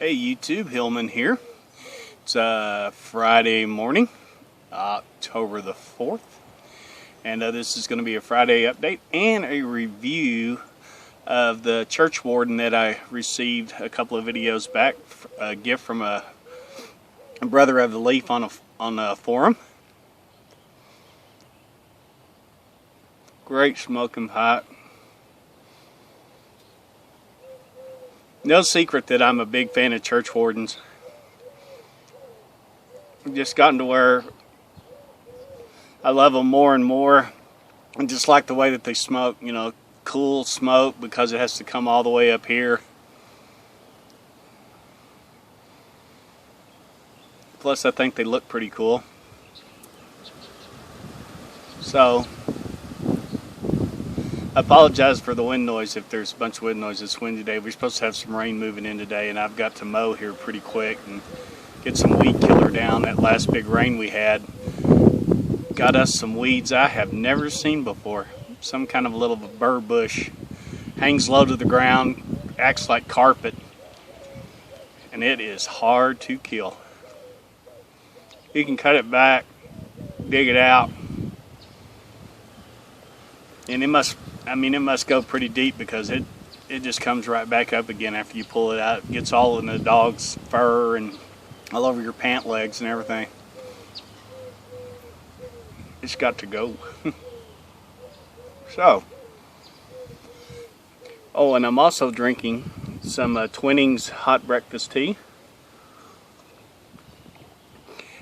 Hey YouTube, Hillman here. It's Friday morning, October the 4th, and this is going to be a Friday update and a review of the Churchwarden that I received a couple of videos back, a gift from a brother of the leaf on a forum. Great smoking pipe. No secret that I'm a big fan of Churchwardens. I've just gotten to where I love them more and more. I just like the way that they smoke, you know, cool smoke because it has to come all the way up here. Plus I think they look pretty cool. So I apologize for the wind noise if there's a bunch of wind noise. It's windy today. We're supposed to have some rain moving in today, and I've got to mow here pretty quick and get some weed killer down. That last big rain we had got us some weeds I have never seen before. Some kind of a little burr bush. Hangs low to the ground, acts like carpet, and it is hard to kill. You can cut it back, dig it out, and it must go pretty deep because it just comes right back up again after you pull it out. It gets all in the dog's fur and all over your pant legs and everything. It's got to go. So, oh, and I'm also drinking some Twinings hot breakfast tea.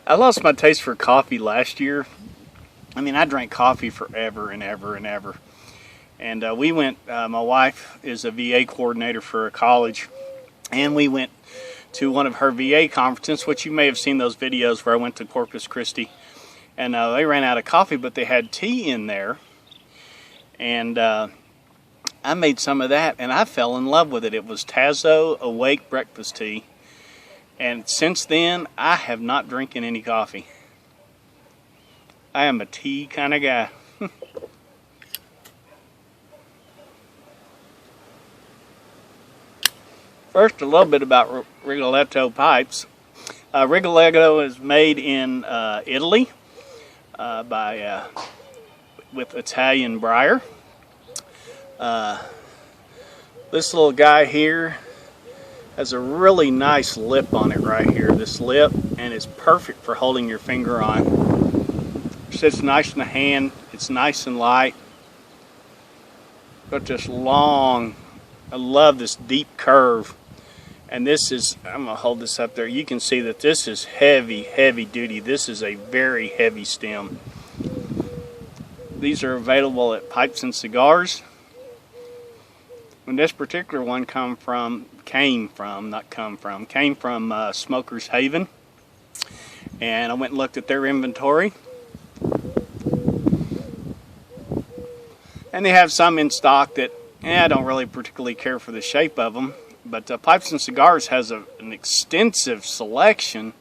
I lost my taste for coffee last year. I mean, I drank coffee forever and ever and ever. And we went, my wife is a VA coordinator for a college, and we went to one of her VA conferences, which you may have seen those videos where I went to Corpus Christi. And they ran out of coffee, but they had tea in there. And I made some of that, and I fell in love with it. It was Tazo Awake breakfast tea. And since then, I have not drinking any coffee. I am a tea kind of guy. First, a little bit about Rigoletto pipes. Rigoletto is made in Italy with Italian briar. This little guy here has a really nice lip on it right here, this lip, and it's perfect for holding your finger on. It sits nice in the hand, it's nice and light. Got this long, I love this deep curve. And this is, I'm going to hold this up there. You can see that this is heavy, heavy duty. This is a very heavy stem. These are available at Pipes and Cigars. And this particular one came from Smoker's Haven. And I went and looked at their inventory. And they have some in stock that I don't really particularly care for the shape of them. But Pipes and Cigars has an extensive selection,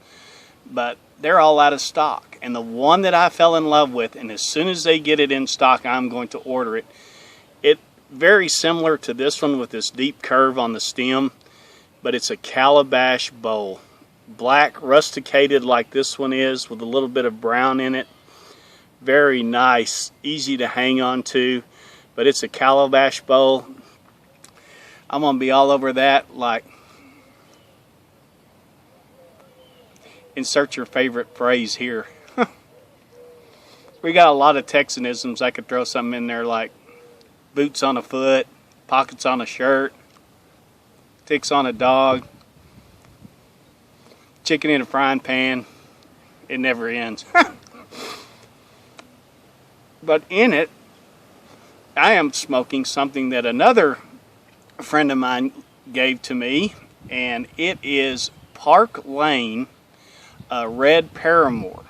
but they're all out of stock. And the one that I fell in love with, and as soon as they get it in stock, I'm going to order it. It's very similar to this one with this deep curve on the stem, but it's a calabash bowl. Black, rusticated like this one is, with a little bit of brown in it. Very nice, easy to hang on to, but it's a calabash bowl. I'm going to be all over that, like, insert your favorite phrase here. We got a lot of Texanisms. I could throw something in there like boots on a foot, pockets on a shirt, ticks on a dog, chicken in a frying pan. It never ends. But in it, I am smoking something that another friend of mine gave to me, and it is Park-Lane Red Parramore.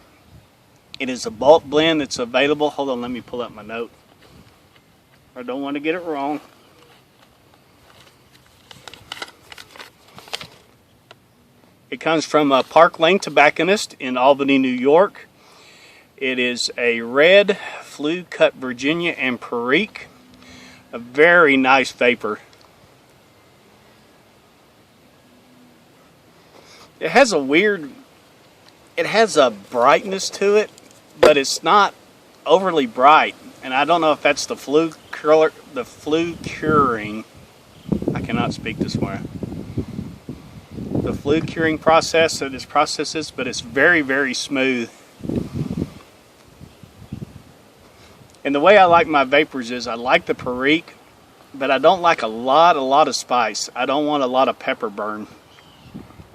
It is a bulk blend that's available. Hold on, let me pull up my note. I don't want to get it wrong. It comes from a Park-Lane tobacconist in Albany, New York. It is a red, flue cut Virginia and Perique. A very nice vapor. It has a brightness to it, but it's not overly bright. And I don't know if that's the flue curing. I cannot speak this morning. The flue curing process that this processes, but it's very, very smooth. And the way I like my vapors is I like the Perique, but I don't like a lot of spice. I don't want a lot of pepper burn.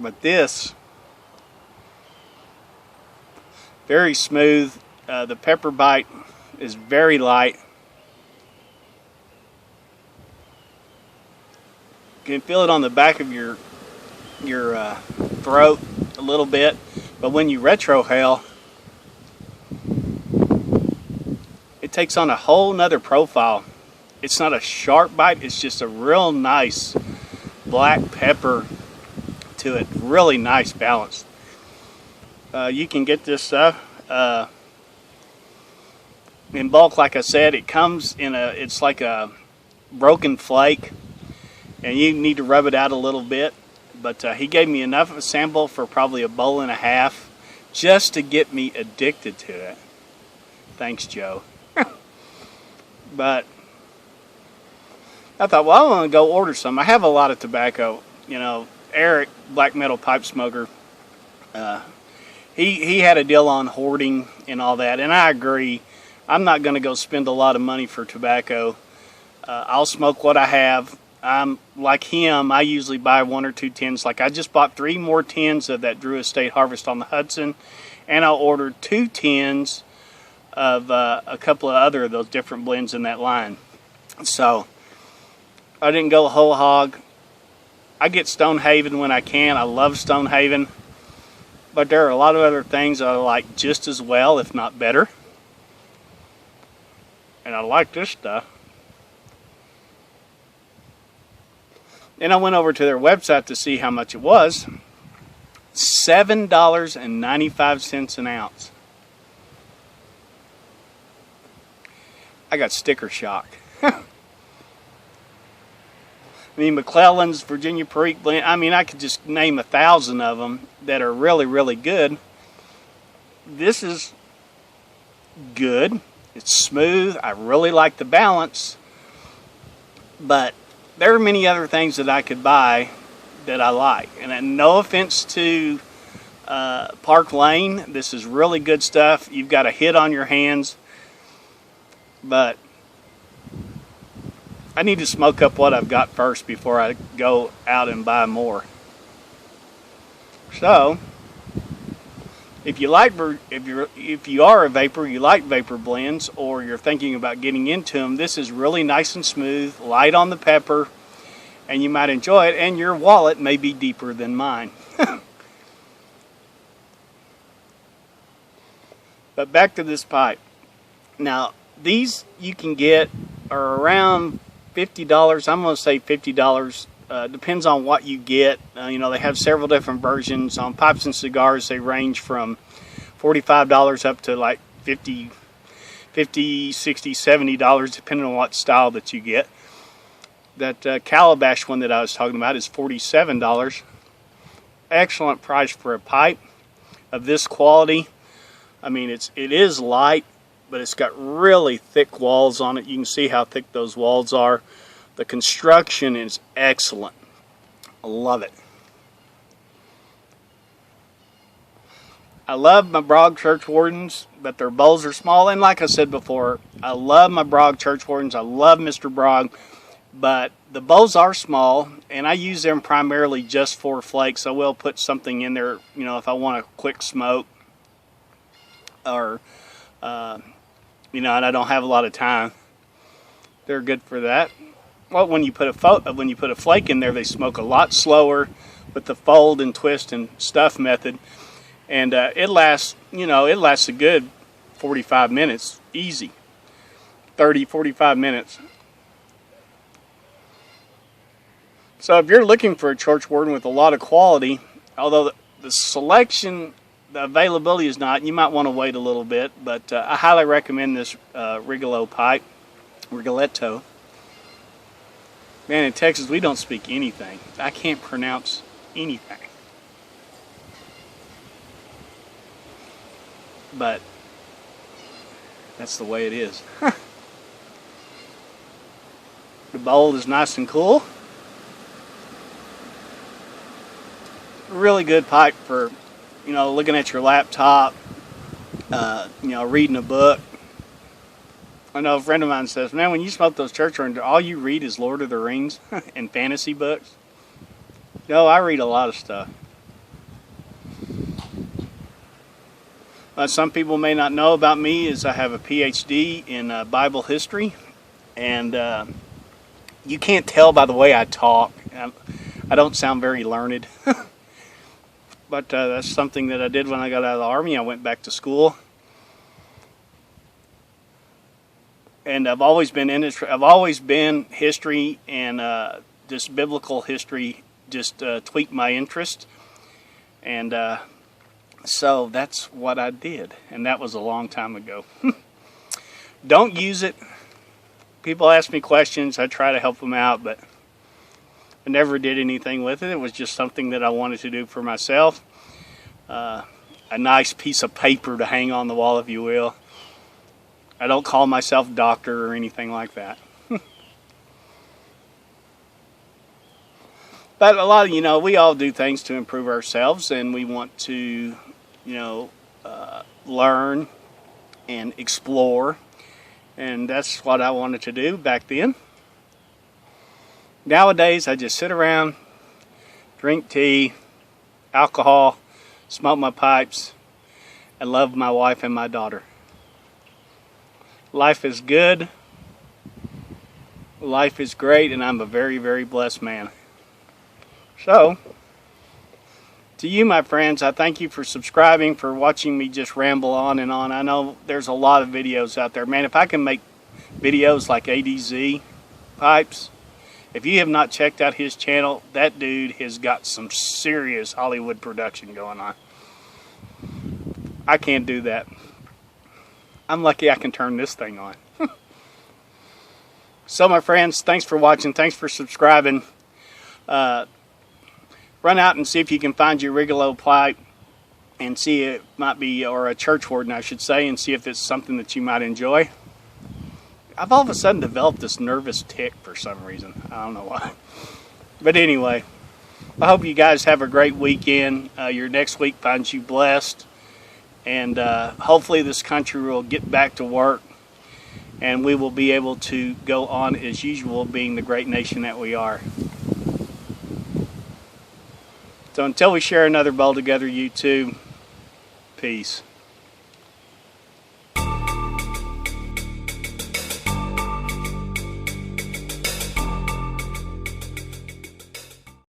But this, very smooth. The pepper bite is very light. You can feel it on the back of your throat a little bit, but when you retrohale, it takes on a whole nother profile. It's not a sharp bite, it's just a real nice black pepper to it. Really nice balance. You can get this stuff in bulk. Like I said, it comes in it's like a broken flake, and you need to rub it out a little bit. But he gave me enough of a sample for probably a bowl and a half just to get me addicted to it. Thanks, Joe. But I thought, well, I want to go order some. I have a lot of tobacco. You know, Eric, Black Metal Pipe Smoker, he had a deal on hoarding and all that, and I agree. I'm not going to go spend a lot of money for tobacco. I'll smoke what I have. I'm like him. I usually buy 1 or 2 tins. Like I just bought 3 more tins of that Drew Estate Harvest on the Hudson, and I ordered 2 tins of a couple of other of those different blends in that line. So I didn't go whole hog. I get Stonehaven when I can. I love Stonehaven, but there are a lot of other things that I like just as well, if not better. And I like this stuff. And I went over to their website to see how much it was. $7.95 an ounce. I got sticker shock. I mean, McClellan's Virginia Perique blend. I mean, I could just name 1,000 of them that are really, really good. This is good. It's smooth. I really like the balance. But there are many other things that I could buy that I like. And no offense to Park-Lane. This is really good stuff. You've got a hit on your hands. But I need to smoke up what I've got first before I go out and buy more. So, if you are a vapor, you like vapor blends, or you're thinking about getting into them, this is really nice and smooth, light on the pepper, and you might enjoy it, and your wallet may be deeper than mine. But back to this pipe. Now, these you can get are around $50. I'm going to say $50. Depends on what you get. You know, they have several different versions. On pipes and cigars, they range from $45 up to like $50, $60, $70, depending on what style that you get. That Calabash one that I was talking about is $47. Excellent price for a pipe of this quality. I mean, it is light, but it's got really thick walls on it. You can see how thick those walls are. The construction is excellent. I love it. I love my Brog Churchwardens, but their bowls are small. And like I said before, I love my Brog Churchwardens. I love Mr. Brog, but the bowls are small, and I use them primarily just for flakes. I will put something in there, you know, if I want a quick smoke, or you know, and I don't have a lot of time. They're good for that. Well, when you put a flake in there, they smoke a lot slower with the fold and twist and stuff method, and it lasts, you know, it lasts a good 45 minutes, easy. 30-45 minutes. So if you're looking for a Churchwarden with a lot of quality, although the selection, the availability is not, you might want to wait a little bit, but I highly recommend this Rigoletto pipe. Rigoletto. Man, in Texas we don't speak anything. I can't pronounce anything. but that's the way it is. The bowl is nice and cool. Really good pipe for, you know, looking at your laptop, you know, reading a book. I know a friend of mine says, man, when you smoke those Churchwarden, all you read is Lord of the Rings and fantasy books. No, I read a lot of stuff. Some people may not know about me is I have a PhD in Bible history, and you can't tell by the way I talk. I don't sound very learned, but that's something that I did when I got out of the Army. I went back to school, and I've always been in it. I've always been history, and just biblical history just tweaked my interest, and so that's what I did, and that was a long time ago. Don't use it. People ask me questions. I try to help them out, but I never did anything with it. It was just something that I wanted to do for myself. A nice piece of paper to hang on the wall, if you will. I don't call myself doctor or anything like that. But a lot of, you know, we all do things to improve ourselves, and we want to, you know, learn and explore. And that's what I wanted to do back then. Nowadays, I just sit around, drink tea, alcohol, smoke my pipes, and love my wife and my daughter. Life is good. Life is great, and I'm a very, very blessed man. So, to you, my friends, I thank you for subscribing, for watching me just ramble on and on. I know there's a lot of videos out there. Man, if I can make videos like ADZ Pipes, if you have not checked out his channel, that dude has got some serious Hollywood production going on. I can't do that. I'm lucky I can turn this thing on. So, my friends, thanks for watching. Thanks for subscribing. Run out and see if you can find your Rigoletto pipe and see it might be, or a Churchwarden I should say, and see if it's something that you might enjoy. I've all of a sudden developed this nervous tick for some reason. I don't know why. But anyway, I hope you guys have a great weekend. Your next week finds you blessed. And hopefully this country will get back to work, and we will be able to go on as usual, being the great nation that we are. So until we share another bowl together, you two, peace.